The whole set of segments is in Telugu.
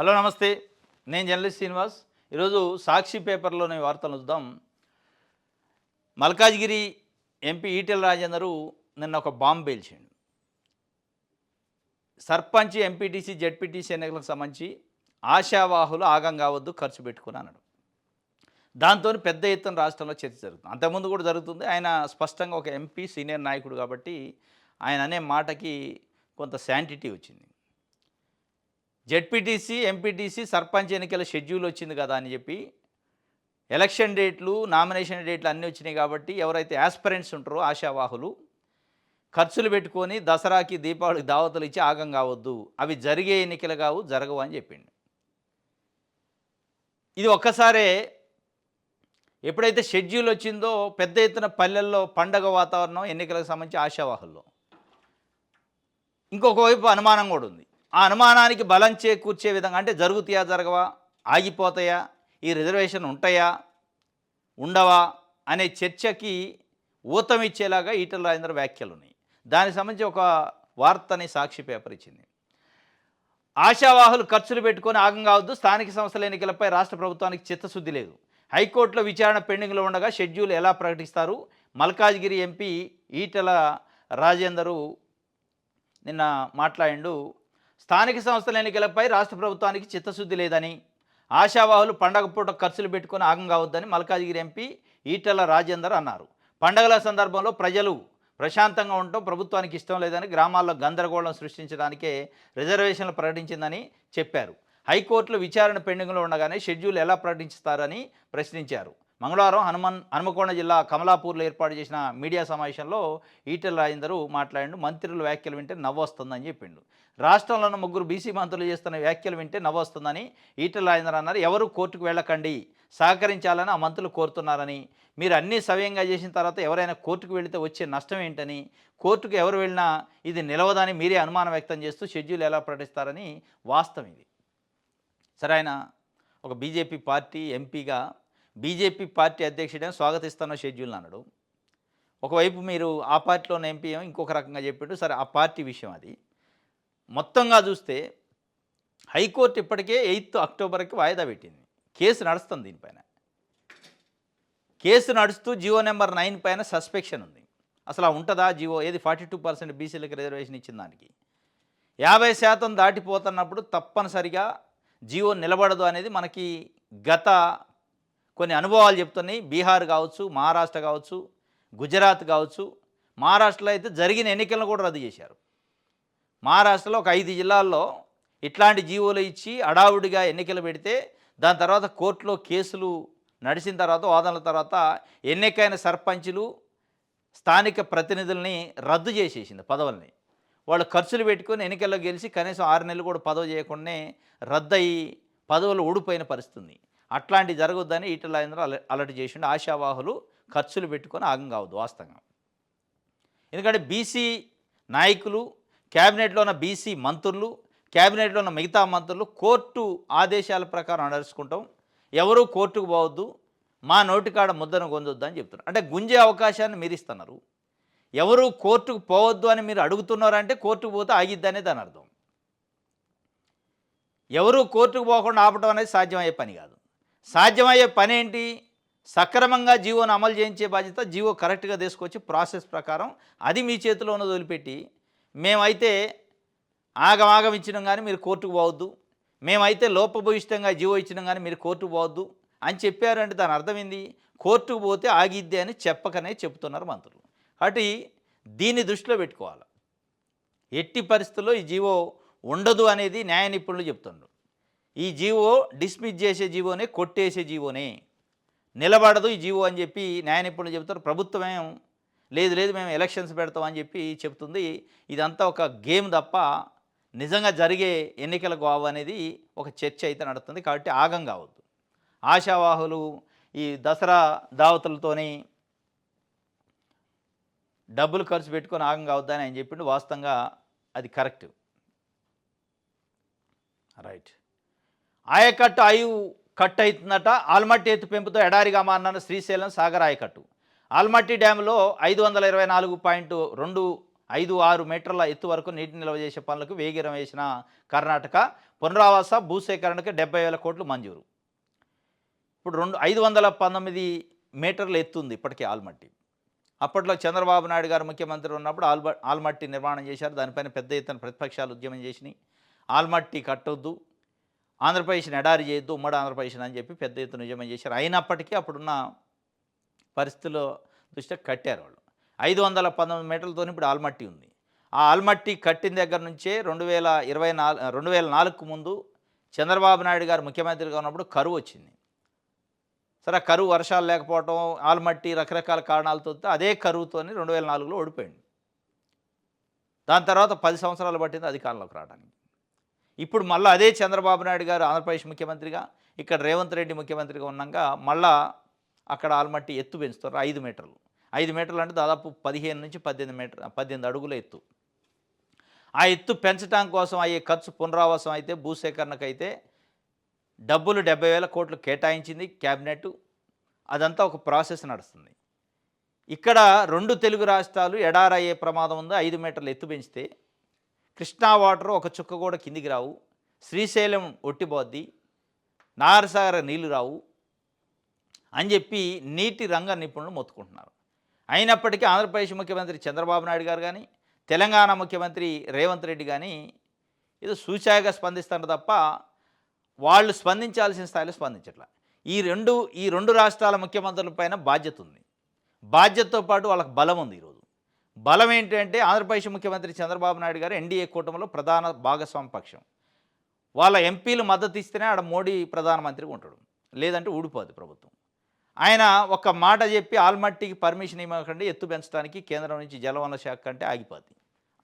హలో నమస్తే. నేను జర్నలిస్ట్ శ్రీనివాస్. ఈరోజు సాక్షి పేపర్లోని వార్తలు చూద్దాం. మల్కాజ్గిరి ఎంపీ ఈటెల రాజేందరు నిన్న ఒక బాంబు పేల్చిండు. సర్పంచ్, ఎంపీటీసీ, జెడ్పీటీసీ ఎన్నికలకు సంబంధించి ఆశావాహులు ఆగం కావద్దు, ఖర్చు పెట్టుకుని అన్నాడు. దాంతో పెద్ద ఎత్తున రాష్ట్రంలో చర్చ జరుగుతుంది. అంతకుముందు కూడా జరుగుతుంది. ఆయన స్పష్టంగా ఒక ఎంపీ, సీనియర్ నాయకుడు కాబట్టి ఆయన అనే మాటకి కొంత శాంటిటీ వచ్చింది. జెడ్పీటీసీ, ఎంపీటీసీ, సర్పంచ్ ఎన్నికల షెడ్యూల్ వచ్చింది కదా అని చెప్పి ఎలక్షన్ డేట్లు, నామినేషన్ డేట్లు అన్నీ వచ్చినాయి కాబట్టి ఎవరైతే యాస్పిరెంట్స్ ఉంటారో ఆశావాహులు ఖర్చులు పెట్టుకొని దసరాకి, దీపావళికి దావతులు ఇచ్చి ఆగం కావద్దు, అవి జరిగే ఎన్నికలు కావు, జరగవు అని చెప్పిండు. ఇది ఒక్కసారే ఎప్పుడైతే షెడ్యూల్ వచ్చిందో పెద్ద ఎత్తున పల్లెల్లో పండగ వాతావరణం, ఎన్నికలకు సంబంధించి ఆశావాహుల్లో. ఇంకొక వైపు అనుమానం కూడా ఉంది. ఆ అనుమానానికి బలం చేకూర్చే విధంగా, అంటే జరుగుతాయా, జరగవా, ఆగిపోతాయా, ఈ రిజర్వేషన్ ఉంటాయా, ఉండవా అనే చర్చకి ఊతమిచ్చేలాగా ఈటెల రాజేందర్ వ్యాఖ్యలు ఉన్నాయి. దానికి సంబంధించి ఒక వార్తని సాక్షి పేపర్ ఇచ్చింది. ఆశావాహులు ఖర్చులు పెట్టుకొని ఆగం కావద్దు, స్థానిక సంస్థల ఎన్నికలపై రాష్ట్ర ప్రభుత్వానికి చిత్తశుద్ధి లేదు, హైకోర్టులో విచారణ పెండింగ్లో ఉండగా షెడ్యూల్ ఎలా ప్రకటిస్తారు, మల్కాజ్గిరి ఎంపీ ఈటెల రాజేందరు నిన్న మాట్లాడిండు. స్థానిక సంస్థల ఎన్నికలపై రాష్ట్ర ప్రభుత్వానికి చిత్తశుద్ధి లేదని, ఆశావాహులు పండగ పూట ఖర్చులు పెట్టుకొని ఆగం కావద్దని మల్కాజ్గిరి ఎంపీ ఈటెల రాజేందర్ అన్నారు. పండగల సందర్భంలో ప్రజలు ప్రశాంతంగా ఉండటం ప్రభుత్వానికి ఇష్టం లేదని, గ్రామాల్లో గందరగోళం సృష్టించడానికే రిజర్వేషన్లు ప్రకటించిందని చెప్పారు. హైకోర్టులో విచారణ పెండింగ్లో ఉండగానే షెడ్యూల్ ఎలా ప్రకటిస్తారని ప్రశ్నించారు. మంగళవారం హనుమకొండ జిల్లా కమలాపూర్లో ఏర్పాటు చేసిన మీడియా సమావేశంలో ఈటెల రాజేందరు మాట్లాడిండు. మంత్రుల వ్యాఖ్యలు వింటే నవ్వొస్తుందని చెప్పిండు. రాష్ట్రంలోని 3 బీసీ మంత్రులు చేస్తున్న వ్యాఖ్యలు వింటే నవ్వొస్తుందని ఈటెల రాజేందర్ అన్నారు. ఎవరు కోర్టుకు వెళ్ళకండి, సహకరించాలని ఆ మంత్రులు కోరుతున్నారని, మీరు అన్నీ సవ్యంగా చేసిన తర్వాత ఎవరైనా కోర్టుకు వెళితే వచ్చే నష్టం ఏంటని, కోర్టుకు ఎవరు వెళ్ళినా ఇది నిలవదని మీరే అనుమానం వ్యక్తం చేస్తూ షెడ్యూల్ ఎలా ప్రకటిస్తారని వాస్తవం ఇది. సరే, ఆయన ఒక బీజేపీ పార్టీ ఎంపీగా బీజేపీ పార్టీ అధ్యక్షుడే స్వాగతిస్తున్న షెడ్యూల్ అన్నాడు. ఒకవైపు మీరు ఆ పార్టీలోని ఎంపీ ఏమో ఇంకొక రకంగా చెప్పిండు. సరే, ఆ పార్టీ విషయం అది. మొత్తంగా చూస్తే హైకోర్టు ఇప్పటికే 8 అక్టోబర్కి వాయిదా పెట్టింది. కేసు నడుస్తుంది. దీనిపైన కేసు నడుస్తూ జియో నెంబర్ 9 పైన సస్పెక్షన్ ఉంది. అసలు ఉంటుందా జియో? ఏది 42% బీసీలకు రిజర్వేషన్ ఇచ్చిన దానికి 50% దాటిపోతున్నప్పుడు తప్పనిసరిగా జియో నిలబడదు అనేది మనకి గత కొన్ని అనుభవాలు చెప్తున్నాయి. బీహార్ కావచ్చు, మహారాష్ట్ర కావచ్చు, గుజరాత్ కావచ్చు. మహారాష్ట్రలో అయితే జరిగిన ఎన్నికలను కూడా రద్దు చేశారు. మహారాష్ట్రలో ఒక 5 జిల్లాల్లో ఇట్లాంటి జీవోలు ఇచ్చి అడావుడిగా ఎన్నికలు పెడితే దాని తర్వాత కోర్టులో కేసులు నడిచిన తర్వాత, వాదనల తర్వాత ఎన్నికైన సర్పంచులు, స్థానిక ప్రతినిధుల్ని రద్దు చేసేసింది పదవుల్ని. వాళ్ళు ఖర్చులు పెట్టుకొని ఎన్నికల్లో గెలిచి కనీసం 6 నెలలు కూడా పదవి చేయకుండానే రద్దయి పదవులు ఊడిపోయిన పరిస్థితుంది. అట్లాంటి జరగొద్దని ఈటెల రాజేందర్ అలర్ట్ చేసిండు. ఆశావాహులు ఖర్చులు పెట్టుకొని ఆగం కావద్దు వాస్తవంగా. ఎందుకంటే బీసీ నాయకులు, క్యాబినెట్లో ఉన్న బీసీ మంత్రులు, క్యాబినెట్లో ఉన్న మిగతా మంత్రులు కోర్టు ఆదేశాల ప్రకారం నడుచుకుంటాం, ఎవరూ కోర్టుకు పోవద్దు, మా నోటికాడ ముద్దను గొందొద్దు అని చెప్తున్నారు. అంటే గుంజే అవకాశాన్ని మీరు ఇస్తున్నారు. ఎవరు కోర్టుకు పోవద్దు అని మీరు అడుగుతున్నారంటే కోర్టుకు పోతే ఆగిద్ది దాని అర్థం. ఎవరు కోర్టుకు పోకుండా ఆపడం అనేది సాధ్యమయ్యే పని కాదు. సాధ్యమయ్యే పని ఏంటి? సక్రమంగా జీవోను అమలు చేయించే బాధ్యత జీవో కరెక్ట్గా తీసుకొచ్చి ప్రాసెస్ ప్రకారం అది మీ చేతిలో ఉన్నది వదిలిపెట్టి, మేమైతే ఆగమాగం ఇచ్చినాం కానీ మీరు కోర్టుకు పోవద్దు, మేమైతే లోపభూయిష్టంగా జీవో ఇచ్చినాం కానీ మీరు కోర్టుకు పోవద్దు అని చెప్పారంటే దాని అర్థం ఏంది? కోర్టుకు పోతే ఆగిద్ది అని చెప్పకనే చెప్తున్నారు మంత్రులు. కాబట్టి దీన్ని దృష్టిలో పెట్టుకోవాలి. ఎట్టి పరిస్థితుల్లో ఈ జీవో ఉండదు అనేది న్యాయ నిపుణులు చెప్తున్నారు. ఈ జీవో డిస్మిస్ చేసే జీవోనే, కొట్టేసే జీవోనే, నిలబడదు ఈ జీవో అని చెప్పి న్యాయ నిపుణులు చెబుతారు. ప్రభుత్వమేం లేదు మేము ఎలక్షన్స్ పెడతామని చెప్పి చెప్తుంది. ఇదంతా ఒక గేమ్ తప్ప నిజంగా జరిగే ఎన్నికలకు అనేది ఒక చర్చ అయితే నడుస్తుంది. కాబట్టి ఆగం కావద్దు. ఆశావాహులు ఈ దసరా దావతులతోని డబ్బులు ఖర్చు పెట్టుకొని ఆగం కావద్దని ఆయన చెప్పిండు. వాస్తవంగా అది కరెక్ట్. రైట్. ఆయకట్టు కట్ అవుతుందట. ఆల్మట్టి ఎత్తు పెంపుతో ఎడారిగా మారిన శ్రీశైలం సాగర్ ఆయకట్టు. ఆల్మట్టి డ్యాంలో 524.2 5-6 మీటర్ల ఎత్తు వరకు నీటిని నిల్వ చేసే పనులకు వేగిరం వేసిన కర్ణాటక పునరావాస భూసేకరణకు 70,000 కోట్లు మంజూరు. ఇప్పుడు 519 మీటర్ల ఎత్తు ఉంది ఇప్పటికే ఆల్మట్టి. అప్పట్లో చంద్రబాబు నాయుడు గారు ముఖ్యమంత్రి ఉన్నప్పుడు ఆల్మట్టి నిర్మాణం చేశారు. దానిపైన పెద్ద ఎత్తున ప్రతిపక్షాలు ఉద్యమం చేసినాయి. ఆల్మట్టి కట్టొద్దు, ఆంధ్రప్రదేశ్ని ఎడారి చేయొద్దు, ఉమ్మడి ఆంధ్రప్రదేశ్ అని చెప్పి పెద్ద ఎత్తున ఉద్యమం చేశారు. అయినప్పటికీ అప్పుడున్న పరిస్థితుల దృష్ట్యా కట్టారు వాళ్ళు. 519 మీటర్లతో ఇప్పుడు ఆల్మట్టి ఉంది. ఆ ఆల్మట్టి కట్టిన దగ్గర నుంచే 2004కు ముందు చంద్రబాబు నాయుడు గారు ముఖ్యమంత్రిగా ఉన్నప్పుడు కరువు వచ్చింది. సరే, కరువు వర్షాలు లేకపోవటం, ఆల్మట్టి రకరకాల కారణాలతో అదే కరువుతో 2004లో ఓడిపోయింది. దాని తర్వాత 10 సంవత్సరాలు పట్టింది అధికారంలోకి రావడానికి. ఇప్పుడు మళ్ళీ అదే చంద్రబాబు నాయుడు గారు ఆంధ్రప్రదేశ్ ముఖ్యమంత్రిగా, ఇక్కడ రేవంత్ రెడ్డి ముఖ్యమంత్రిగా ఉన్నాక మళ్ళా అక్కడ ఆల్మట్టి ఎత్తు పెంచుతారు 5 మీటర్లు. 5 మీటర్లు అంటే దాదాపు 15 నుంచి 18 అడుగుల ఎత్తు. ఆ ఎత్తు పెంచడం కోసం అయ్యే ఖర్చు పునరావాసం అయితే, భూసేకరణకైతే డబ్బులు 70,000 కోట్లు కేటాయించింది క్యాబినెట్. అదంతా ఒక ప్రాసెస్ నడుస్తుంది. ఇక్కడ 2 తెలుగు రాష్ట్రాలు ఎడారయ్యే ప్రమాదం ఉంది. 5 మీటర్లు ఎత్తు పెంచితే కృష్ణా వాటర్ ఒక చుక్క కూడా కిందికి రావు, శ్రీశైలం ఒట్టిపోద్ది, నాగరసాగర్ నీళ్లు రావు అని చెప్పి నీటి రంగ నిపుణులు మొత్తుకుంటున్నారు. అయినప్పటికీ ఆంధ్రప్రదేశ్ ముఖ్యమంత్రి చంద్రబాబు నాయుడు గారు కానీ, తెలంగాణ ముఖ్యమంత్రి రేవంత్ రెడ్డి కానీ ఏదో సూచాయిగా స్పందిస్తారు తప్ప వాళ్ళు స్పందించాల్సిన స్థాయిలో స్పందించట్ల. ఈ రెండు రాష్ట్రాల ముఖ్యమంత్రుల పైన బాధ్యత ఉంది. బాధ్యతతో పాటు వాళ్ళకి బలం ఉంది. ఈరోజు బలం ఏంటంటే ఆంధ్రప్రదేశ్ ముఖ్యమంత్రి చంద్రబాబు నాయుడు గారు ఎన్డీఏ కూటమిలో ప్రధాన భాగస్వామ్య పక్షం. వాళ్ళ ఎంపీలు మద్దతు ఇస్తేనే ఆడ మోడీ ప్రధానమంత్రిగా ఉంటాడు, లేదంటే ఊడిపోదు ప్రభుత్వం. ఆయన ఒక మాట చెప్పి ఆల్మట్టికి పర్మిషన్ ఇవ్వకండి, ఎత్తు పెంచడానికి కేంద్రం నుంచి జలవనరుల శాఖ కంటే ఆగిపోద్ది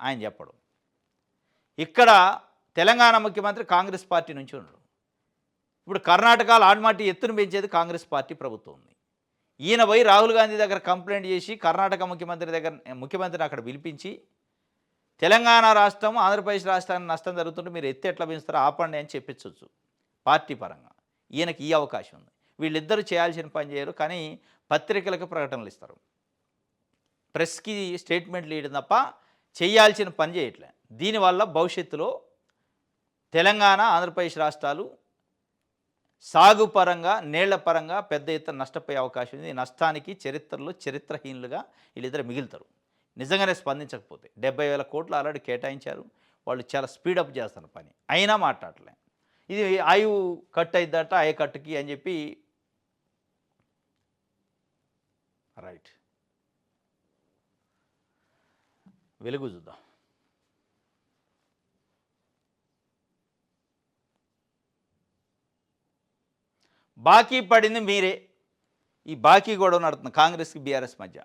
ఆయన చెప్పడం. ఇక్కడ తెలంగాణ ముఖ్యమంత్రి కాంగ్రెస్ పార్టీ నుంచి ఉన్నాడు. ఇప్పుడు కర్ణాటకలో ఆల్మట్టి ఎత్తును పెంచేది కాంగ్రెస్ పార్టీ ప్రభుత్వం ఉంది. ఈయన పోయి రాహుల్ గాంధీ దగ్గర కంప్లైంట్ చేసి కర్ణాటక ముఖ్యమంత్రిని అక్కడ పిలిపించి తెలంగాణ రాష్ట్రం ఆంధ్రప్రదేశ్ రాష్ట్రానికి నష్టం జరుగుతుంటే మీరు ఎత్తి ఎట్లా పెంచుతారో ఆపండి అని చెప్పించవచ్చు పార్టీ పరంగా. ఈయనకి ఈ అవకాశం ఉంది. వీళ్ళిద్దరూ చేయాల్సిన పని చేయరు, కానీ పత్రికలకు ప్రకటనలు ఇస్తారు, ప్రెస్కి స్టేట్మెంట్లు ఇవ్వడం తప్ప చేయాల్సిన పని చేయట్లే. దీనివల్ల భవిష్యత్తులో తెలంగాణ ఆంధ్రప్రదేశ్ రాష్ట్రాలు సాగు పరంగా, నీళ్ల పరంగా పెద్ద ఎత్తున నష్టపోయే అవకాశం ఉంది. ఈ నష్టానికి చరిత్రహీనులుగా వీళ్ళిద్దరు మిగులుతారు నిజంగానే స్పందించకపోతే. 70,000 కోట్లు ఆల్రెడీ కేటాయించారు. వాళ్ళు చాలా స్పీడప్ చేస్తారు పని, అయినా మాట్లాడలే. ఇది ఆయువు కట్ అయిద్దట, ఆయకట్టుకి అని చెప్పి. రైట్, వెలుగు చూద్దాం. బాకీ పడింది మీరే. ఈ బాకీ గొడవ నడుతుంది కాంగ్రెస్కి బీఆర్ఎస్ మధ్య.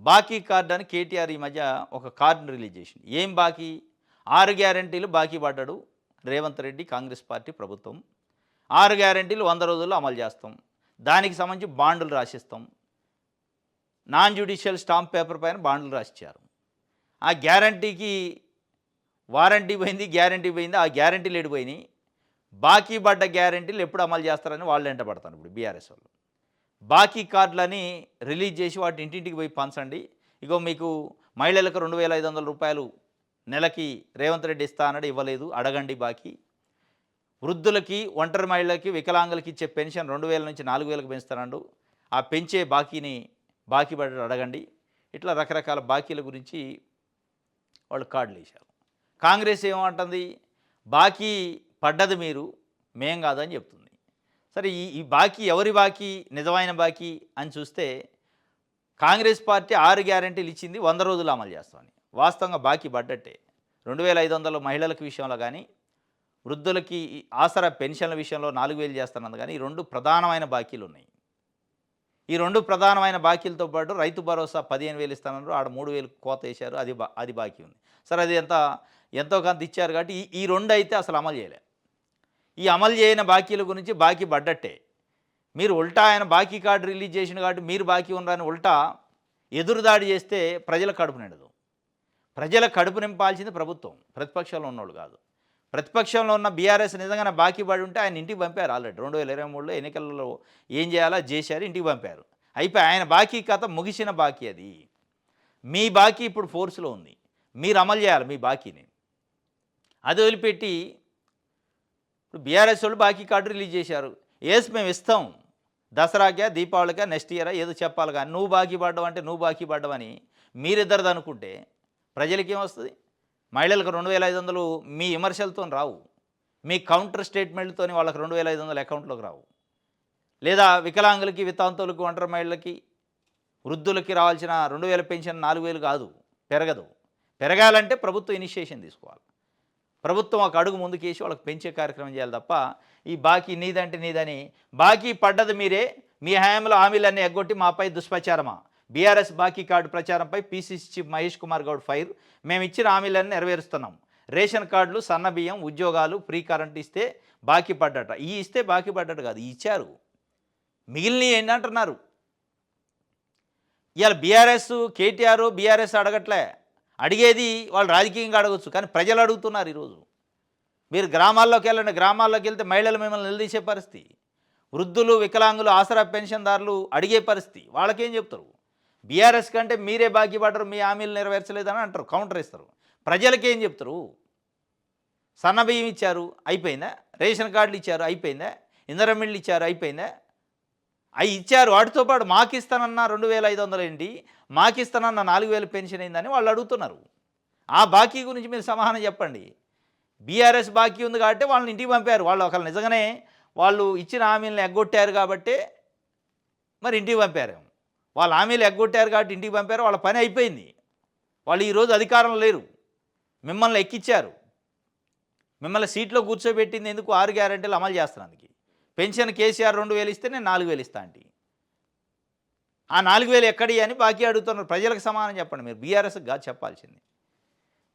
బాకీ కార్డు అని కేటీఆర్ ఈ మధ్య ఒక కార్డును రిలీజ్ చేసింది. ఏం బాకీ? 6 గ్యారెంటీలు బాకీ పడ్డాడు రేవంత్ రెడ్డి, కాంగ్రెస్ పార్టీ ప్రభుత్వం. 6 గ్యారెంటీలు 100 రోజుల్లో అమలు చేస్తాం, దానికి సంబంధించి బాండ్లు రాసిస్తాం. నాన్ జ్యుడిషియల్ స్టాంప్ పేపర్ పైన బాండ్లు రాసిచ్చారు. ఆ గ్యారంటీకి వారంటీ పోయింది, గ్యారంటీ పోయింది. ఆ గ్యారంటీలు ఎడిపోయినాయి. బాకీ పడ్డ గ్యారెంటీలు ఎప్పుడు అమలు చేస్తారని వాళ్ళు వెంట పడతారు. ఇప్పుడు బీఆర్ఎస్ వాళ్ళు బాకీ కార్డులని రిలీజ్ చేసి వాటి ఇంటింటికి పోయి పంచండి. ఇగో మీకు మహిళలకు 2,500 రూపాయలు నెలకి రేవంత్ రెడ్డి ఇస్తా అన్నాడు, ఇవ్వలేదు, అడగండి బాకీ. వృద్ధులకి, ఒంటరి మహిళలకి, వికలాంగులకి ఇచ్చే పెన్షన్ 2,000 నుంచి 4,000కి పెంచుతానండు, ఆ పెంచే బాకీ పడ్డాడు అడగండి. ఇట్లా రకరకాల బాకీల గురించి వాళ్ళు కార్డులు వేశారు. కాంగ్రెస్ ఏమంటుంది? బాకీ పడ్డది మీరు, మేం కాదని చెప్తుంది. సరే, ఈ బాకీ ఎవరి బాకీ, నిజమైన బాకీ అని చూస్తే కాంగ్రెస్ పార్టీ 6 గ్యారెంటీలు ఇచ్చింది, 100 రోజులు అమలు చేస్తామని. వాస్తవంగా బాకీ పడ్డట్టే. 2,500 మహిళలకు విషయంలో కానీ, వృద్ధులకి ఆసరా పెన్షన్ల విషయంలో 4,000 చేస్తున్నది కానీ, ఈ 2 ప్రధానమైన బాకీలు ఉన్నాయి. ఈ 2 ప్రధానమైన బాకీలతో పాటు రైతు భరోసా 15,000 ఇస్తానన్నారు, ఆడ 3,000 కోత వేశారు, అది బాకీ ఉంది. సరే, అది ఎంతో కొంత ఇచ్చారు కాబట్టి ఈ 2 అయితే అసలు అమలు చేయలే. ఈ అమలు చేయని బాకీల గురించి బాకీ పడ్డట్టే. మీరు ఉల్టా ఆయన బాకీ కార్డు రిలీజ్ చేసిన కాబట్టి మీరు బాకీ ఉన్నారని ఉల్టా ఎదురుదాడి చేస్తే ప్రజల కడుపు నిండదు. ప్రజల కడుపు నింపాల్సింది ప్రభుత్వం, ప్రతిపక్షంలో ఉన్నోళ్ళు కాదు. ప్రతిపక్షంలో ఉన్న బీఆర్ఎస్ నిజంగా బాకీ పడి ఉంటే ఆయన ఇంటికి పంపారు. ఆల్రెడీ 2023లో ఎన్నికలలో ఏం చేయాలో చేశారు, ఇంటికి పంపారు. అయిపోయి ఆయన బాకీ కథ ముగిసిన బాకీ అది. మీ బాకీ ఇప్పుడు ఫోర్స్లో ఉంది. మీరు అమలు చేయాలి మీ బాకీని. అది వదిలిపెట్టి ఇప్పుడు బీఆర్ఎస్ వాళ్ళు బాకీ కార్డు రిలీజ్ చేశారు. మేము ఇస్తాం దసరాకా దీపావళికా నెక్స్ట్ ఇయరా ఏదో చెప్పాలి, కానీ నువ్వు బాకీ పడ్డావు అంటే నువ్వు బాకీ పడ్డావని మీరిద్దరిది అనుకుంటే ప్రజలకి ఏమొస్తుంది? మహిళలకు 2500 మీ విమర్శలతో రావు, మీ కౌంటర్ స్టేట్మెంట్లతో వాళ్ళకి 2500 అకౌంట్లోకి రావు. లేదా వికలాంగులకి, వితంతువులకు, ఒంటరి మహిళలకి, వృద్ధులకి రావాల్సిన 2000 పెన్షన్ 4000 కాదు, పెరగదు. పెరగాలంటే ప్రభుత్వం ఇనిషియేషన్ తీసుకోవాలి. ప్రభుత్వం ఒక అడుగు ముందుకేసి వాళ్ళకి పెంచే కార్యక్రమం చేయాలి తప్ప ఈ బాకీ నీదంటే నీదని, బాకీ పడ్డది మీరే, మీ హయాంలో హామీలన్నీ ఎగ్గొట్టి మాపై దుష్ప్రచారమా? బీఆర్ఎస్ బాకీ కార్డు ప్రచారంపై PCC chief Mahesh Kumar Goud fire. మేము ఇచ్చిన హామీలన్నీ నెరవేరుస్తున్నాం. రేషన్ కార్డులు, సన్నబియ్యం, ఉద్యోగాలు, ఫ్రీ కరెంట్ ఇస్తే బాకీ పడ్డట. ఈ ఇస్తే బాకీ పడ్డట కాదు, ఇచ్చారు. మిగిలిన ఏంటంటున్నారు? ఇవాళ బీఆర్ఎస్, కేటీఆర్ బీఆర్ఎస్ అడగట్లే, అడిగేది వాళ్ళు రాజకీయంగా అడగచ్చు, కానీ ప్రజలు అడుగుతున్నారు. ఈరోజు మీరు గ్రామాల్లోకి వెళ్ళండి, గ్రామాల్లోకి వెళ్తే మహిళలు మిమ్మల్ని నిలదీసే పరిస్థితి, వృద్ధులు, వికలాంగులు, ఆసరా పెన్షన్దారులు అడిగే పరిస్థితి. వాళ్ళకేం చెప్తారు? బీఆర్ఎస్ కంటే మీరే బాకీ పడ్డరు, మీ హామీలు నెరవేర్చలేదని అంటారు, కౌంటర్ ఇస్తారు. ప్రజలకేం చెప్తారు? సన్నబియ్యం ఇచ్చారు, అయిపోయిందా? రేషన్ కార్డులు ఇచ్చారు, అయిపోయిందా? ఇందిరమిళ్ళు ఇచ్చారు, అయిపోయిందా? అవి ఇచ్చారు, వాటితో పాటు మాకు ఇస్తానన్న 2500 ఏంటి, మాకు ఇస్తానన్న 4000 పెన్షన్ అయిందని వాళ్ళు అడుగుతున్నారు. ఆ బాకీ గురించి మీరు సమాధానం చెప్పండి. బీఆర్ఎస్ బాకీ ఉంది కాబట్టి వాళ్ళని ఇంటికి పంపారు. వాళ్ళు ఒకళ్ళు నిజంగానే వాళ్ళు ఇచ్చిన హామీలను ఎగ్గొట్టారు కాబట్టి మరి ఇంటికి పంపారు. వాళ్ళ హామీలు ఎగ్గొట్టారు కాబట్టి ఇంటికి పంపారు, వాళ్ళ పని అయిపోయింది. వాళ్ళు ఈరోజు అధికారంలో లేరు, మిమ్మల్ని ఎక్కిచ్చారు. మిమ్మల్ని సీట్లో కూర్చోబెట్టింది ఎందుకు? 6 గ్యారెంటీలు అమలు చేస్తున్నందుకు. పెన్షన్ కేసీఆర్ 2000 ఇస్తే నేను 4000 ఇస్తా అంటే, ఆ 4000 ఎక్కడి అని బాకీ అడుగుతున్నారు. ప్రజలకు సమానం చెప్పండి మీరు, బీఆర్ఎస్కి కాదు చెప్పాల్సింది.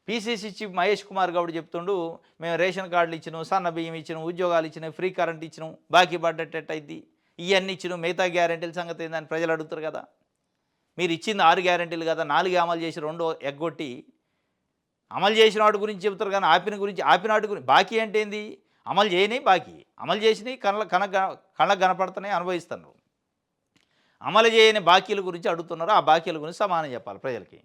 పీసీసీ చీఫ్ మహేష్ కుమార్ గౌడ్ చెప్తుండు, మేము రేషన్ కార్డులు ఇచ్చినాం, సన్న బియ్యం ఇచ్చినాం, ఉద్యోగాలు ఇచ్చినాం, ఫ్రీ కరెంట్ ఇచ్చినాం, బాకీ పడ్డట్టయిద్ది, ఇవన్నీ ఇచ్చినాం, మిగతా గ్యారెంటీల సంగతి ఏందని ప్రజలు అడుగుతారు కదా. మీరు ఇచ్చింది 6 గ్యారెంటీలు కదా, 4 అమలు చేసి 2 ఎగ్గొట్టి అమలు చేసిన వాటి గురించి చెబుతారు, కానీ ఆపిన వాటి గురించి బాకీ అంటే ఏంది? అమలు చేయని బాకీ, అమలు చేసినవి కళ్ళకు కనపడుతున్నాయి, అనుభవిస్తున్నారు. అమలు చేయని బాకీల గురించి అడుగుతున్నారు, ఆ బాకీల గురించి సమానం చెప్పాలి ప్రజలకి.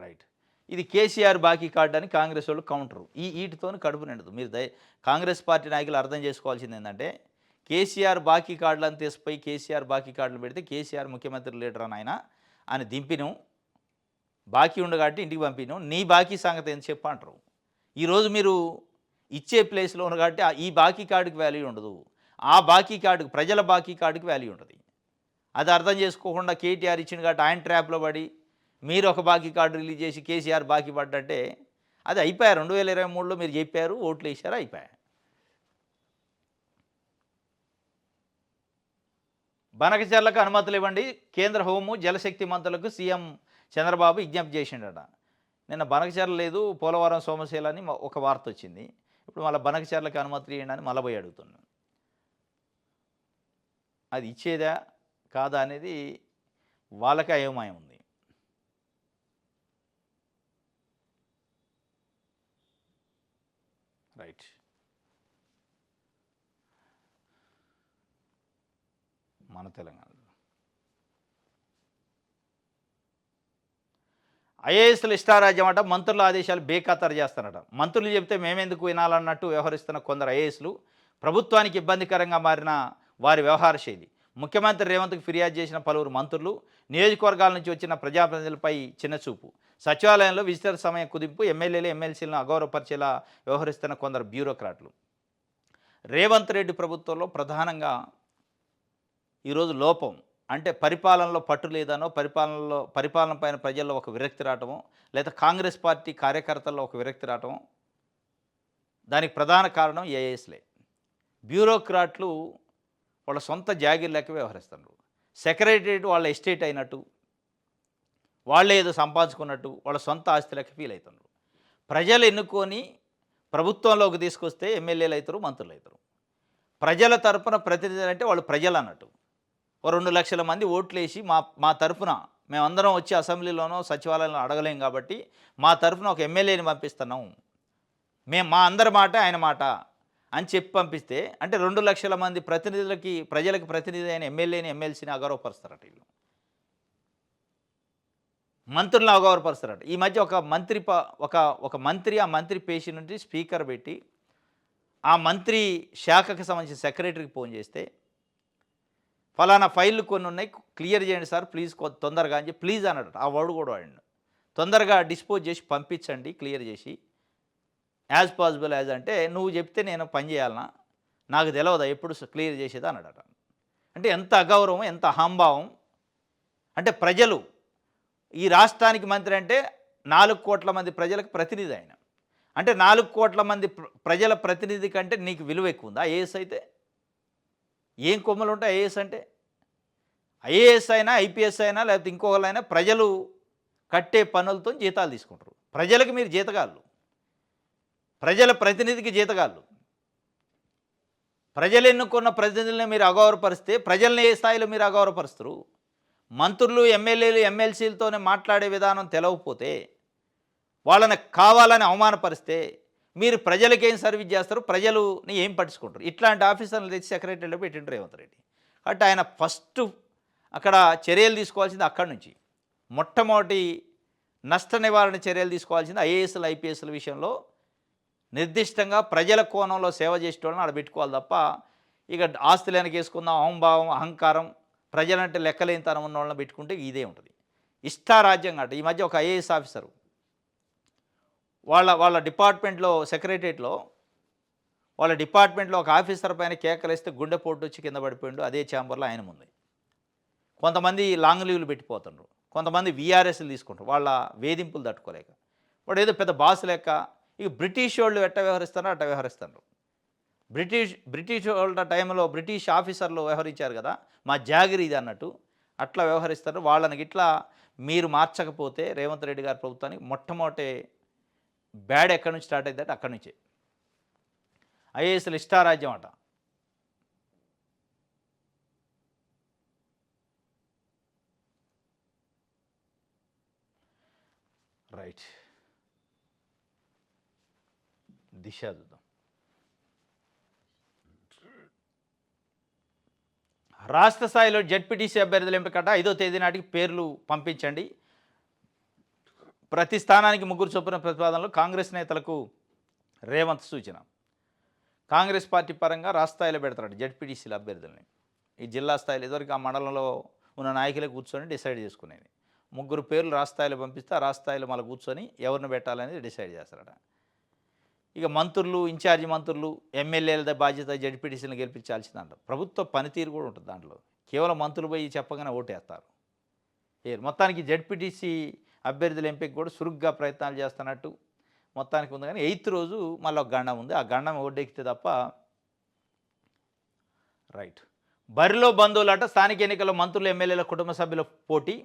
రైట్. ఇది కేసీఆర్ బాకీ కార్డు అని కాంగ్రెస్ వాళ్ళు కౌంటరు. వీటితో కడుపు నిండదు. మీరు కాంగ్రెస్ పార్టీ నాయకులు అర్థం చేసుకోవాల్సింది ఏంటంటే, కేసీఆర్ బాకీ కార్డులను తీసిపోయి కేసీఆర్ బాకీ కార్డులు పెడితే కేసీఆర్ ముఖ్యమంత్రి లీడర్ అని ఆయన అని దింపిను, బాకీ ఉండగాట్టి ఇంటికి పంపిను, నీ బాకీ సంగతి ఏం చెప్పు అంటారు. ఈరోజు మీరు ఇచ్చే ప్లేస్లో ఉన్న కాబట్టి ఈ బాకీ కార్డుకి వాల్యూ ఉండదు, ఆ బాకీ కార్డుకి, ప్రజల బాకీ కార్డుకి వాల్యూ ఉంటుంది. అది అర్థం చేసుకోకుండా కేటీఆర్ ఇచ్చిన కాబట్టి ఆయన ట్రాప్లో పడి మీరు ఒక బాకీ కార్డు రిలీజ్ చేసి కేసీఆర్ బాకీ పడ్డంటే అది అయిపోయారు. 2023లో మీరు చెప్పారు, ఓట్లు వేసారు, అయిపోయాయి. బనకచెర్లకు అనుమతులు ఇవ్వండి, కేంద్ర హోము జలశక్తి మంత్రులకు సీఎం చంద్రబాబు విజ్ఞప్తి చేసిండట. నిన్న బనకచెర్ల లేదు, పోలవరం సోమశీల అని ఒక వార్త వచ్చింది. ఇప్పుడు మళ్ళీ బనకచెర్లకు అనుమతులు ఇవ్వండి అని మళ్ళీ పోయి అడుగుతున్నాను. అది ఇచ్చేదా కాదా అనేది వాళ్ళకే అయోమయం ఉంది. రైట్. మన తెలంగాణలో ఐఏఎస్లు ఇష్టారాజ్యం అట, మంత్రుల ఆదేశాలు బేఖాతరు చేస్తారట. మంత్రులు చెప్తే మేమెందుకు వినాలన్నట్టు వ్యవహరిస్తున్న కొందరు ఐఏఎస్లు ప్రభుత్వానికి ఇబ్బందికరంగా మారిన వారి వ్యవహార శైలి. ముఖ్యమంత్రి రేవంత్కు ఫిర్యాదు చేసిన పలువురు మంత్రులు, నియోజకవర్గాల నుంచి వచ్చిన ప్రజాప్రతినిధులపై చిన్నచూపు, సచివాలయంలో విజిటర్ సమయం కుదింపు, ఎమ్మెల్యేలు ఎమ్మెల్సీలను అగౌరవపరిచేలా వ్యవహరిస్తున్న కొందరు బ్యూరోక్రాట్లు. రేవంత్ రెడ్డి ప్రభుత్వంలో ప్రధానంగా ఈరోజు లోపం అంటే పరిపాలనలో పట్టు లేదనో, పరిపాలన పైన ప్రజల్లో ఒక విరక్తి రావటమో, లేదా కాంగ్రెస్ పార్టీ కార్యకర్తల్లో ఒక విరక్తి రావటమో, దానికి ప్రధాన కారణం ఏఐఎస్లే. బ్యూరోక్రాట్లు వాళ్ళ సొంత జాగీర్ లెక్క వ్యవహరిస్తున్నారు. సెక్రటరియట్ వాళ్ళ ఎస్టేట్ అయినట్టు, వాళ్ళే ఏదో సంపాదించుకున్నట్టు వాళ్ళ సొంత ఆస్తి లెక్క ఫీల్ అవుతున్నారు. ప్రజలు ఎన్నుకొని ప్రభుత్వంలోకి తీసుకొస్తే ఎమ్మెల్యేలు అవుతారు, మంత్రులు అవుతారు. ప్రజల తరపున ప్రతినిధులు అంటే వాళ్ళు ప్రజలు అన్నట్టు. 2 లక్షల మంది ఓట్లేసి మా తరఫున మేమందరం వచ్చి అసెంబ్లీలోనో సచివాలయంలో అడగలేం కాబట్టి మా తరఫున ఒక ఎమ్మెల్యేని పంపిస్తున్నాం, మా అందరి మాట ఆయన మాట అని చెప్పి పంపిస్తే, అంటే 2 లక్షల మంది ప్రజలకు ప్రతినిధి అయిన ఎమ్మెల్యేని ఎమ్మెల్సీని అగౌరవపరుస్తారట వీళ్ళు. మంత్రులను అగౌరవపరుస్తారట. ఈ మధ్య ఒక మంత్రి ఒక మంత్రి ఆ మంత్రి పేషి నుండి స్పీకర్ పెట్టి ఆ మంత్రి శాఖకి సంబంధించిన సెక్రటరీకి ఫోన్ చేస్తే ఫలానా ఫైళ్ళు కొన్ని ఉన్నాయి క్లియర్ చేయండి సార్ ప్లీజ్ తొందరగా అని చెప్పి ప్లీజ్ అన్నాడు. ఆ వర్డ్ కూడా వాడిని తొందరగా డిస్పోజ్ చేసి పంపించండి క్లియర్ చేసి యాజ్ పాసిబుల్ యాజ్ అంటే నువ్వు చెప్తే నేను పని చేయాలనా నాకు తెలియదా ఎప్పుడు క్లియర్ చేసేదా అన్నాడట. అంటే ఎంత అగౌరవం ఎంత అహంభావం. అంటే ప్రజలు ఈ రాష్ట్రానికి మంత్రి అంటే 4 కోట్ల మంది ప్రజలకు ప్రతినిధి ఆయన. అంటే 4 కోట్ల మంది ప్రజల ప్రతినిధి కంటే నీకు విలువ ఎక్కువ ఉందా ఐఏఎస్ అయితే? ఏం కొమ్మలు ఉంటాయి ఐఏఎస్ అంటే? ఐఏఎస్ అయినా ఐపీఎస్ అయినా లేకపోతే ఇంకోళ్ళైనా ప్రజలు కట్టే పనులతో జీతాలు తీసుకుంటారు. ప్రజలకు మీరు జీతగాళ్ళు, ప్రజల ప్రతినిధికి జీతగాళ్ళు. ప్రజలు ఎన్నుకున్న ప్రతినిధులను మీరు అగౌరవపరిస్తే ప్రజల్ని ఏ స్థాయిలో మీరు అగౌరవపరుస్తారు? మంత్రులు ఎమ్మెల్యేలు ఎమ్మెల్సీలతోనే మాట్లాడే విధానం తెలవకపోతే వాళ్ళని కావాలని అవమానపరిస్తే మీరు ప్రజలకేం సర్వీస్ చేస్తారు? ప్రజలుని ఏం పట్టించుకుంటారు? ఇట్లాంటి ఆఫీసర్లు తెచ్చి సెక్రటరీలో పెట్టిండ్రు రేవంత్ రెడ్డి. కాబట్టి ఆయన ఫస్ట్ అక్కడ చర్యలు తీసుకోవాల్సింది అక్కడి నుంచి. మొట్టమొదటి నష్ట నివారణ చర్యలు తీసుకోవాల్సింది ఐఏఎస్లు ఐపీఎస్ల విషయంలో నిర్దిష్టంగా ప్రజల కోణంలో సేవ చేసేటోళ్ళని ఆడ పెట్టుకోవాలి తప్ప ఇక ఆస్తులు వెనకేసుకుందాం అహంభావం అహంకారం ప్రజలంటే లెక్కలేనితనం ఉన్న వాళ్ళని పెట్టుకుంటే ఇదే ఉంటుంది. ఇష్టారాజ్యం అట. ఈ మధ్య ఒక ఐఏఎస్ ఆఫీసరు వాళ్ళ డిపార్ట్మెంట్లో సెక్రటరియట్లో వాళ్ళ డిపార్ట్మెంట్లో ఒక ఆఫీసర్ పైన కేకలేస్తే గుండెపోటు వచ్చి కింద పడిపోయిండు. అదే ఛాంబర్లో ఆయన ముందు. కొంతమంది లాంగ్ లీవ్లు పెట్టిపోతుండ్రు, కొంతమంది వీఆర్ఎస్లు తీసుకుంటారు వాళ్ళ వేధింపులు తట్టుకోలేక. వాడు ఏదో పెద్ద బాస్ లెక్క ఇక బ్రిటిష్ వాళ్ళు ఎట్ట వ్యవహరిస్తారో అట్ట వ్యవహరిస్తారు. బ్రిటిష్ వాళ్ళ టైంలో బ్రిటిష్ ఆఫీసర్లు వ్యవహరించారు కదా, మా జాగిరి ఇది అన్నట్టు అట్లా వ్యవహరిస్తారు. వాళ్ళని ఇట్లా మీరు మార్చకపోతే రేవంత్ రెడ్డి గారి ప్రభుత్వానికి మొట్టమొదటి బ్యాడ్ ఎక్కడి నుంచి స్టార్ట్ అవుతుందంటే అక్కడి నుంచే. ఐఏఎస్లు ఇష్టారాజ్యం అట. రైట్, దిశ చూద్దాం. రాష్ట్ర స్థాయిలో జెడ్పీటీసీ అభ్యర్థుల ఎంపికట 5వ తేదీ నాటికి పేర్లు పంపించండి. ప్రతి స్థానానికి 3 చొప్పున ప్రతిపాదనలు కాంగ్రెస్ నేతలకు రేవంత్ సూచన. కాంగ్రెస్ పార్టీ పరంగా రాష్ట్ర స్థాయిలో పెడతారట జెడ్పీటీసీల అభ్యర్థులని. ఈ జిల్లా స్థాయిలో ఇదివరకు ఆ మండలంలో ఉన్న నాయకులే కూర్చొని డిసైడ్ చేసుకునేది. 3 పేర్లు రాష్ట్ర స్థాయిలో పంపిస్తే ఆ రాష్ట్ర స్థాయిలో మళ్ళీ కూర్చొని ఎవరిని పెట్టాలనేది డిసైడ్ చేస్తారట. ఇక మంత్రులు ఇన్ఛార్జి మంత్రులు ఎమ్మెల్యేల బాధ్యత జెడ్పీటీసీలను గెలిపించాల్సిందంట. ప్రభుత్వ పనితీరు కూడా ఉంటుంది దాంట్లో. కేవలం మంత్రులు పోయి చెప్పగానే ఓటేస్తారు. మొత్తానికి జెడ్పీటీసీ అభ్యర్థుల ఎంపిక కూడా చురుగ్గా ప్రయత్నాలు చేస్తున్నట్టు మొత్తానికి ఉంది. కానీ 8th రోజు మళ్ళీ ఒక గండం ఉంది. ఆ గండం ఓడెక్కితే తప్ప. రైట్, బరిలో బంధువులట. స్థానిక ఎన్నికల్లో మంత్రులు ఎమ్మెల్యేల కుటుంబ సభ్యుల పోటీ,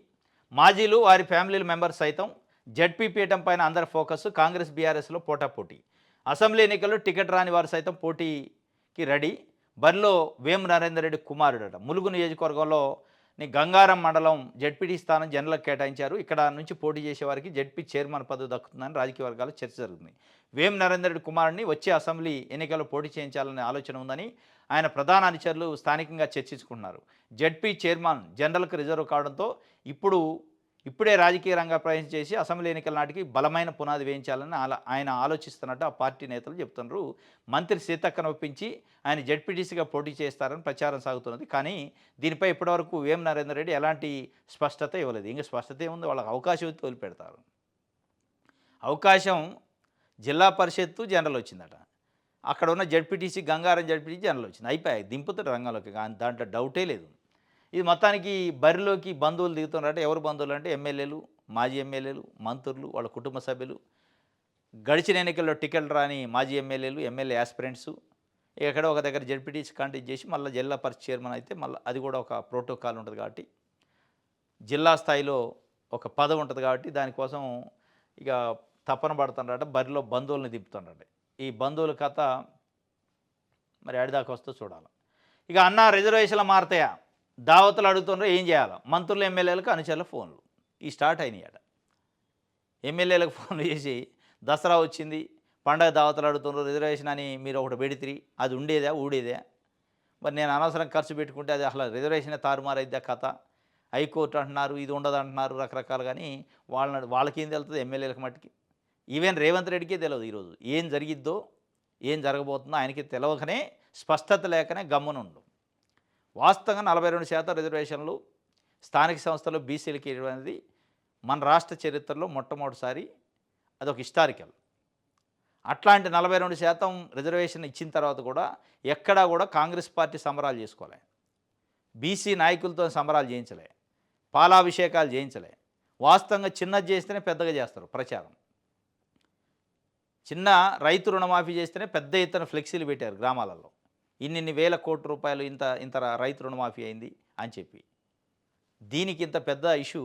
మాజీలు వారి ఫ్యామిలీల మెంబర్స్ సైతం. జడ్పీ పీఠం పైన అందరి ఫోకస్. కాంగ్రెస్ బీఆర్ఎస్లో పోటాపోటీ. అసెంబ్లీ ఎన్నికల్లో టికెట్ రాని వారు సైతం పోటీకి రెడీ. బరిలో వేం నరేందర్ రెడ్డి కుమారుడట. ములుగు నియోజకవర్గంలో గంగారం మండలం జడ్పీటీ స్థానం జనరల్కి కేటాయించారు. ఇక్కడ నుంచి పోటీ చేసేవారికి జడ్పీ చైర్మన్ పదవి దక్కుతుందని రాజకీయ వర్గాల్లో చర్చ జరుగుతుంది. వేం నరేందర్ రెడ్డి కుమారుడిని వచ్చే అసెంబ్లీ ఎన్నికల్లో పోటీ చేయించాలనే ఆలోచన ఉందని ఆయన ప్రధాన అనుచరులు స్థానికంగా చర్చించుకుంటున్నారు. జడ్పీ చైర్మన్ జనరల్కు రిజర్వ్ కావడంతో ఇప్పుడే రాజకీయ రంగ ప్రవేశం చేసి అసెంబ్లీ ఎన్నికల నాటికి బలమైన పునాది వేయించాలని ఆయన ఆలోచిస్తున్నట్టు ఆ పార్టీ నేతలు చెప్తున్నారు. మంత్రి సీతక్కను ఒప్పించి ఆయన జడ్పీటీసీగా పోటీ చేస్తారని ప్రచారం సాగుతున్నది. కానీ దీనిపై ఇప్పటివరకు వేం నరేందర్ రెడ్డి ఎలాంటి స్పష్టత ఇవ్వలేదు. ఇంకా స్పష్టత ఏముంది? వాళ్ళకి అవకాశం తోలిపెడతారు. అవకాశం జిల్లా పరిషత్తు జనరల్ వచ్చిందట. అక్కడ ఉన్న జడ్పీటీసీ గంగారం జడ్పీటీసీ జనరల్ వచ్చింది. అయిపోయాయి, దింపుతారు రంగంలోకి, దాంట్లో డౌటే లేదు. ఇది మొత్తానికి బరిలోకి బంధువులు దిగుతున్నారట. ఎవరు బంధువులు అంటే ఎమ్మెల్యేలు, మాజీ ఎమ్మెల్యేలు, మంత్రులు, వాళ్ళ కుటుంబ సభ్యులు, గడిచిన ఎన్నికల్లో టికెట్ రాని మాజీ ఎమ్మెల్యేలు, ఎమ్మెల్యే యాస్పిరెంట్స్. ఎక్కడో ఒక దగ్గర జడ్పీటీసీ కంటెస్ట్ చేసి మళ్ళీ జిల్లా పరిషత్ చైర్మన్ అయితే మళ్ళీ అది కూడా ఒక ప్రోటోకాల్ ఉంటుంది కాబట్టి జిల్లా స్థాయిలో ఒక పదవి ఉంటుంది కాబట్టి దానికోసం ఇక తపన పడుతున్నారట. బరిలో బంధువులను దింపుతున్నారట. ఈ బంధువుల కథ మరి ఆడిదాకా వస్తే చూడాలి. ఇక అన్న రిజర్వేషన్లు మారతాయా, దావతులు అడుగుతున్నారు, ఏం చేయాలి? మంత్రులు ఎమ్మెల్యేలకు అనుచరుల ఫోన్లు ఈ స్టార్ట్ అయినాయట. ఎమ్మెల్యేలకు ఫోన్లు చేసి దసరా వచ్చింది, పండగ దావతులు అడుగుతున్నారు, రిజర్వేషన్ అని మీరు ఒకటి పెడితిరి, అది ఉండేదా ఊడేదా? మరి నేను అనవసరం ఖర్చు పెట్టుకుంటే అది అసలు రిజర్వేషన్ తారుమారైద్దా కథ హైకోర్టు అంటున్నారు, ఇది ఉండదు అంటున్నారు రకరకాలు. కానీ వాళ్ళకేం తెలుస్తుంది ఎమ్మెల్యేలకు మట్టుకి. ఈవెన్ రేవంత్ రెడ్డికే తెలియదు ఈరోజు ఏం జరిగిద్దో, ఏం జరగబోతుందో ఆయనకి తెలవకనే, స్పష్టత లేకనే గమ్మునుండు. వాస్తవంగా 42% రిజర్వేషన్లు స్థానిక సంస్థలు బీసీలకి ఇవ్వడం అనేది మన రాష్ట్ర చరిత్రలో మొట్టమొదటిసారి. అదొక హిస్టారికల్. అట్లాంటి 42% రిజర్వేషన్ ఇచ్చిన తర్వాత కూడా ఎక్కడా కూడా కాంగ్రెస్ పార్టీ సంబరాలు చేసుకోలే, బీసీ నాయకులతో సంబరాలు చేయించలే, పాలాభిషేకాలు చేయించలే. వాస్తవంగా చిన్నది చేస్తేనే పెద్దగా చేస్తారు ప్రచారం. చిన్న రైతు రుణమాఫీ చేస్తేనే పెద్ద ఎత్తున ఫ్లెక్సీలు పెట్టారు గ్రామాలలో, ఇన్ని వేల కోట్ల రూపాయలు ఇంత ఇంత రైతు రుణమాఫీ అయింది అని చెప్పి. దీనికి ఇంత పెద్ద ఇష్యూ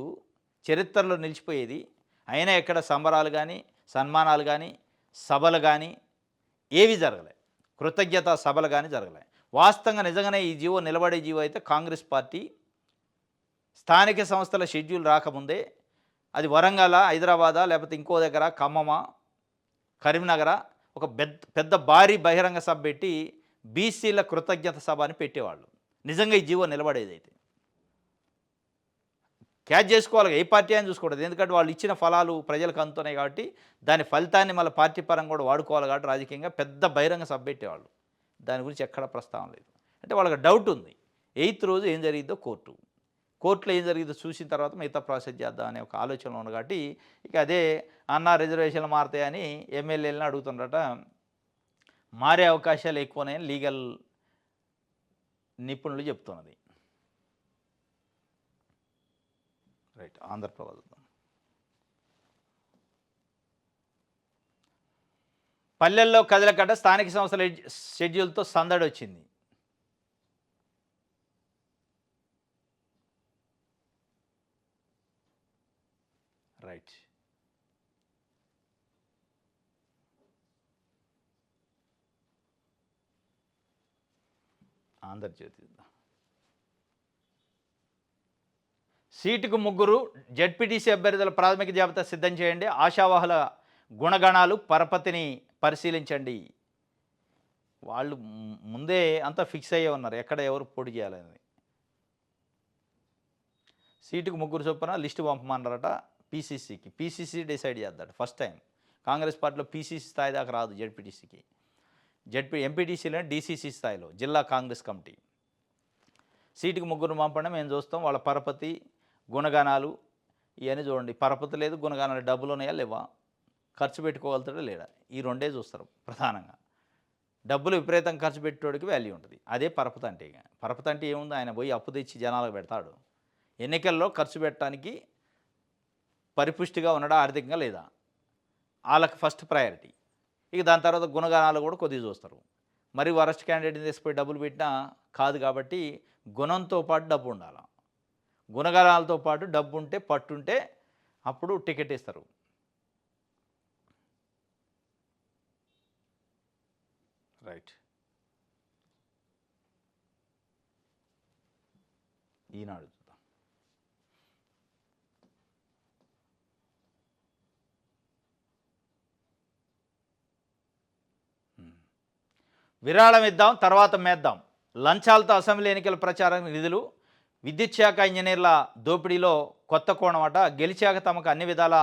చరిత్రలో నిలిచిపోయేది. అయినా ఎక్కడ సంబరాలు కానీ, సన్మానాలు కానీ, సభలు కానీ ఏవి జరగలే, కృతజ్ఞతా సభలు కానీ జరగలే. వాస్తవంగా నిజంగానే ఈ జీవో నిలబడే జీవో అయితే కాంగ్రెస్ పార్టీ స్థానిక సంస్థల షెడ్యూల్ రాకముందే అది వరంగల్, హైదరాబాదా, లేకపోతే ఇంకో దగ్గర ఖమ్మమా, కరీంనగర ఒక పెద్ద భారీ బహిరంగ సభ పెట్టి బీసీల కృతజ్ఞత సభ అని పెట్టేవాళ్ళు. నిజంగా ఈ జీవో నిలబడేదైతే క్యాచ్ చేసుకోవాలి, ఏ పార్టీ అని చూసుకోవద్దు. ఎందుకంటే వాళ్ళు ఇచ్చిన ఫలాలు ప్రజలకు అందుతున్నాయి కాబట్టి దాని ఫలితాన్ని మళ్ళీ పార్టీ పరంగా కూడా వాడుకోవాలి కాబట్టి రాజకీయంగా పెద్ద బహిరంగ సభ పెట్టేవాళ్ళు. దాని గురించి ఎక్కడ ప్రస్తావన లేదు. అంటే వాళ్ళకి డౌట్ ఉంది, 8th రోజు ఏం జరిగిందో కోర్టులో ఏం జరిగిందో చూసిన తర్వాత మిగతా ప్రాసెస్ చేద్దాం అనే ఒక ఆలోచనలో ఉంది. కాబట్టి ఇక అదే అన్న రిజర్వేషన్లు మారుతాయని ఎమ్మెల్యేలను అడుగుతుండట. మారే అవకాశాలు ఎక్కువనే లీగల్ నిపుణులు చెప్తున్నది. రైట్, ఆంధ్రప్రదేశ్ పల్లెల్లో కదలకట్ట స్థానిక సంస్థల షెడ్యూల్తో సందడి వచ్చింది. రైట్, ఆంధ్రజ్యోతి. సీటుకు 3 జెడ్పీటీసీ అభ్యర్థుల ప్రాథమిక జాబితా సిద్ధం చేయండి, ఆశావాహుల గుణగణాలు పరపతిని పరిశీలించండి. వాళ్ళు ముందే అంతా ఫిక్స్ అయ్యే ఉన్నారు ఎక్కడ ఎవరు పోటీ చేయాలని. సీటుకు 3 చొప్పున లిస్టు పంపమన్నారట పీసీసీకి. పీసీసీ డిసైడ్ చేద్దాడు ఫస్ట్ టైం. కాంగ్రెస్ పార్టీలో పీసీసీ స్థాయి దాకా రాదు జెడ్పీటీసీకి. ఎంపీటీసీలో డీసీసీ స్థాయిలో జిల్లా కాంగ్రెస్ కమిటీ. సీటుకు 3 పంపండి, మేము చూస్తాం వాళ్ళ పరపతి గుణగణాలు ఇవన్నీ చూడండి. పరపతి లేదు, గుణగణాలు డబ్బులు ఉన్నాయా లేవా, ఖర్చు పెట్టుకోగలుగుతాడా లేడా, ఈ రెండే చూస్తారు ప్రధానంగా. డబ్బులు విపరీతం ఖర్చు పెట్టేవాడికి వాల్యూ ఉంటుంది, అదే పరపతి అంటే. ఇక పరపతి అంటే ఏముంది, ఆయన పోయి అప్పు తెచ్చి జనాలకు పెడతాడు. ఎన్నికల్లో ఖర్చు పెట్టడానికి పరిపుష్టిగా ఉన్నాడా ఆర్థికంగా లేదా, వాళ్ళకి ఫస్ట్ ప్రయారిటీ. ఇక దాని తర్వాత గుణగణాలు కూడా కొద్దిగా చూస్తారు. మరి వరస్ట్ క్యాండిడేట్ని తీసుకుపోయి డబ్బులు పెట్టినా కాదు. కాబట్టి గుణంతో పాటు డబ్బు ఉండాలి, గుణగణాలతో పాటు డబ్బు ఉంటే పట్టుంటే అప్పుడు టికెట్ ఇస్తారు. రైట్, ఈనాడు చూద్దాం. విరాళం ఇద్దాం తర్వాత మేద్దాం, లంచాలతో అసెంబ్లీ ఎన్నికల ప్రచారానికి నిధులు. విద్యుత్ శాఖ ఇంజనీర్ల దోపిడీలో కొత్త కోణమట. గెలిచాక తమకు అన్ని విధాల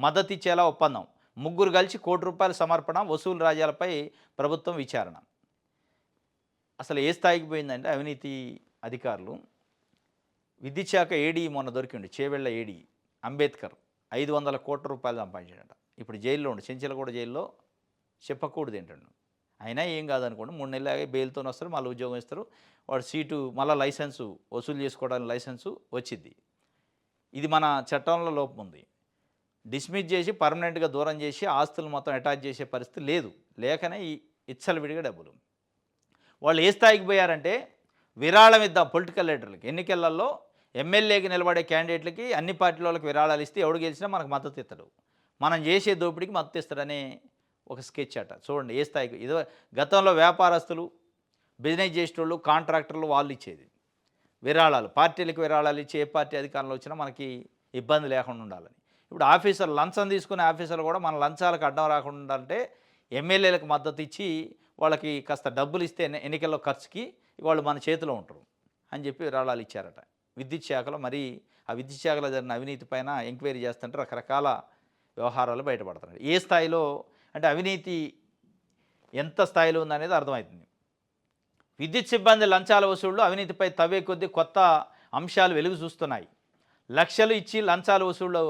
మద్దతు ఇచ్చేలా ఒప్పందం. 3 కలిసి ₹1 కోటి సమర్పణ, వసూలు రాజ్యాలపై ప్రభుత్వం విచారణ. అసలు ఏ స్థాయికి పోయిందంటే అవినీతి అధికారులు. విద్యుత్ శాఖ ఏడీ మొన్న దొరికిండు, చేవెళ్ళ ఏడీ అంబేద్కర్ 500 కోట్ల రూపాయలు సంపాదించాడట. ఇప్పుడు జైల్లో ఉండు, చెంచలగూడ జైల్లో చెప్పకూడదు ఏంటండు. అయినా ఏం కాదనుకోండి, 3 నెలలు బెయిల్తో వస్తారు, మళ్ళీ ఉద్యోగం ఇస్తారు, వాడు సీటు మళ్ళీ లైసెన్సు వసూలు చేసుకోవడానికి లైసెన్సు వచ్చింది. ఇది మన చట్టంలో లోపం ఉంది. డిస్మిస్ చేసి పర్మనెంట్గా దూరం చేసి ఆస్తులు మొత్తం అటాచ్ చేసే పరిస్థితి లేదు. లేకనే ఈ విడిగా డబ్బులు. వాళ్ళు ఏ స్థాయికి పోయారంటే విరాళం ఇద్దాం పొలిటికల్ లీడర్లకి. ఎన్నికలలో ఎమ్మెల్యేకి నిలబడే క్యాండిడేట్లకి అన్ని పార్టీల వాళ్ళకి విరాళాలు ఇస్తే ఎవడు గెలిచినా మనకు మద్దతు ఇస్తాడు, మనం చేసే దోపిడికి మద్దతు ఇస్తాడనే ఒక స్కెచ్ అట. చూడండి ఏ స్థాయికి. ఇదో గతంలో వ్యాపారస్తులు, బిజినెస్ చేసేటోళ్ళు, కాంట్రాక్టర్లు వాళ్ళు ఇచ్చేది విరాళాలు. పార్టీలకు విరాళాలు ఇచ్చి ఏ పార్టీ అధికారంలో వచ్చినా మనకి ఇబ్బంది లేకుండా ఉండాలని. ఇప్పుడు ఆఫీసర్లు లంచం తీసుకునే ఆఫీసర్లు కూడా మన లంచాలకు అడ్డం రాకుండా ఉండాలంటే ఎమ్మెల్యేలకు మద్దతు ఇచ్చి వాళ్ళకి కాస్త డబ్బులు ఇస్తే ఎన్నికల్లో ఖర్చుకి వాళ్ళు మన చేతిలో ఉంటారు అని చెప్పి విరాళాలు ఇచ్చారట. విద్యుత్ శాఖలో మరి ఆ విద్యుత్ శాఖలో జరిగిన అవినీతి పైన ఎంక్వైరీ చేస్తుంటే రకరకాల వ్యవహారాలు బయటపడుతున్నాయి. ఏ స్థాయిలో అంటే అవినీతి ఎంత స్థాయిలో ఉందనేది అర్థమవుతుంది. విద్యుత్ సిబ్బంది లంచాల వసూళ్లు అవినీతిపై తవ్వే కొద్దీ కొత్త అంశాలు వెలుగు చూస్తున్నాయి. లక్షలు ఇచ్చి లంచాల వసూళ్లు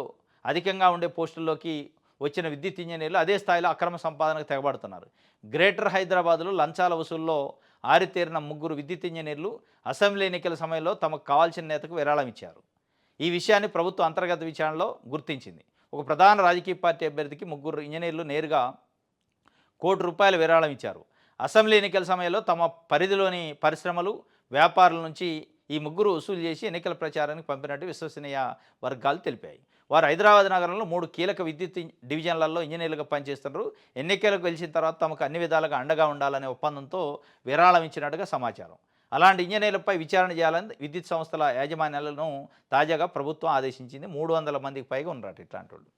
అధికంగా ఉండే పోస్టుల్లోకి వచ్చిన విద్యుత్ ఇంజనీర్లు అదే స్థాయిలో అక్రమ సంపాదనకు తెగబడుతున్నారు. గ్రేటర్ హైదరాబాద్లో లంచాల వసూల్లో ఆరితేరిన 3 విద్యుత్ ఇంజనీర్లు అసెంబ్లీ ఎన్నికల సమయంలో తమకు కావాల్సిన నేతకు విరాళం ఇచ్చారు. ఈ విషయాన్ని ప్రభుత్వ అంతర్గత విచారణలో గుర్తించింది. ఒక ప్రధాన రాజకీయ పార్టీ అభ్యర్థికి 3 ఇంజనీర్లు నేరుగా ₹1,00,00,000 విరాళం ఇచ్చారు. అసెంబ్లీ ఎన్నికల సమయంలో తమ పరిధిలోని పరిశ్రమలు, వ్యాపారుల నుంచి ఈ 3 వసూలు చేసి ఎన్నికల ప్రచారానికి పంపినట్టు విశ్వసనీయ వర్గాలు తెలిపాయి. వారు హైదరాబాద్ నగరంలో 3 కీలక విద్యుత్ డివిజన్లలో ఇంజనీర్లుగా పనిచేస్తున్నారు. ఎన్నికలకు గెలిచిన తర్వాత తమకు అన్ని విధాలుగా అండగా ఉండాలనే ఒప్పందంతో విరాళం ఇచ్చినట్టుగా సమాచారం. అలాంటి ఇంజనీర్లపై విచారణ చేయాలని విద్యుత్ సంస్థల యాజమాన్యాలను తాజాగా ప్రభుత్వం ఆదేశించింది. 300 మందికి పైగా ఉన్నారు ఇట్లాంటి వాళ్ళు.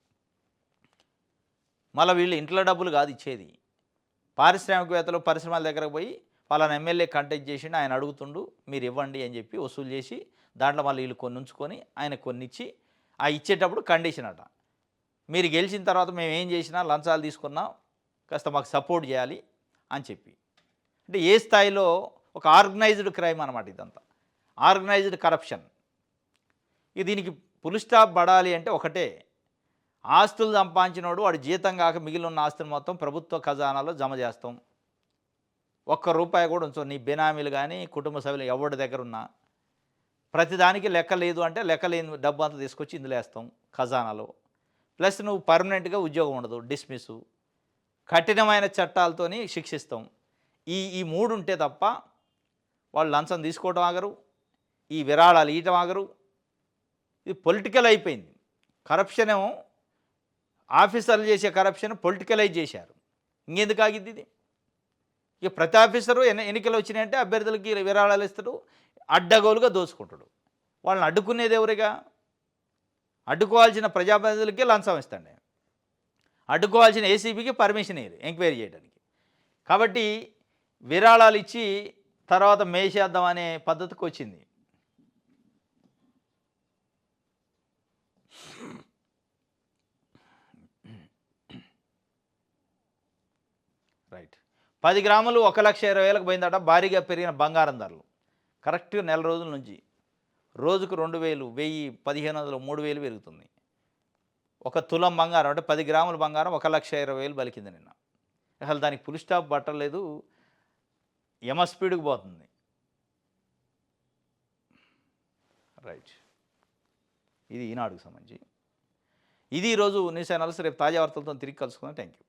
మళ్ళీ వీళ్ళు ఇంట్లో డబ్బులు కాదు ఇచ్చేది. పారిశ్రామికవేత్తలు పరిశ్రమల దగ్గరకు పోయి వాళ్ళని ఎమ్మెల్యే కంటెక్ట్ చేసిండు, ఆయన అడుగుతుండు మీరు ఇవ్వండి అని చెప్పి వసూలు చేసి దాంట్లో మళ్ళీ వీళ్ళు కొన్ని ఉంచుకొని ఆయన కొన్ని ఇచ్చి ఆ ఇచ్చేటప్పుడు కండిషన్ అట, మీరు గెలిచిన తర్వాత మేము ఏం చేసినా లంచాలు తీసుకున్నాం కాస్త మాకు సపోర్ట్ చేయాలి అని చెప్పి. అంటే ఏ స్థాయిలో ఒక ఆర్గనైజ్డ్ క్రైమ్ అనమాట ఇదంతా, ఆర్గనైజ్డ్ కరప్షన్. దీనికి ఫుల్ స్టాప్ పడాలి అంటే ఒకటే, ఆస్తులు సంపాదించినోడు వాడు జీతం కాక మిగిలిన ఉన్న ఆస్తులు మొత్తం ప్రభుత్వ ఖజానాలో జమ చేస్తాం. ₹1 కూడా ఉంచు, నీ బెనామీలు కానీ కుటుంబ సభ్యులు ఎవరి దగ్గర ఉన్నా ప్రతిదానికి లెక్క లేదు అంటే లెక్క లేని డబ్బు అంతా తీసుకొచ్చి ఇందులో వేస్తాం ఖజానాలో. ప్లస్ నువ్వు పర్మనెంట్గా ఉద్యోగం ఉండదు, డిస్మిస్, కఠినమైన చట్టాలతోని శిక్షిస్తాం. ఈ 3 ఉంటే తప్ప వాళ్ళు లంచం తీసుకోవడం ఆగరు, ఈ విరాళాలు ఇవ్వటం ఆగరు. ఇది పొలిటికల్ అయిపోయింది. కరప్షన్ ఏమో ఆఫీసర్లు చేసే కరప్షన్ పొలిటికలైజ్ చేశారు. ఇంకెందుకు ఆగిద్ది ఇది? ఇక ప్రతి ఆఫీసరు ఎన్నికలు వచ్చినాయంటే అభ్యర్థులకి విరాళాలు ఇస్తాడు, అడ్డగోలుగా దోచుకుంటాడు. వాళ్ళని అడ్డుకునేది ఎవరిగా? అడ్డుకోవాల్సిన ప్రజాప్రతినిధులకే లంచం ఇస్తాండి, అడ్డుకోవాల్సిన ఏసీబీకి పర్మిషన్ ఇయ్యరు ఎంక్వైరీ చేయడానికి. కాబట్టి విరాళాలు ఇచ్చి తర్వాత మేసేద్దాం అనే పద్ధతికి వచ్చింది. రైట్. 10 గ్రాములు 1,20,000కు పోయిందట భారీగా పెరిగిన బంగారం ధరలు. కరెక్ట్గా నెల రోజుల నుంచి రోజుకు 2,000, 1,000, 1,500, 3,000 పెరుగుతుంది. ఒక తులం బంగారం అంటే 10 గ్రాముల బంగారం 1,20,000 పలికింది నిన్న. అసలు దానికి ఫుల్ స్టాప్ పట్టలేదు, యమ స్పీడ్కి పోతుంది. రైట్. ఇది ఈనాడుకు సంబంధించి. ఇది ఈరోజు న్యూస్ అనాలిసిస్. రేపు తాజా వార్తలతో తిరిగి కలుసుకుందాం. Thank you.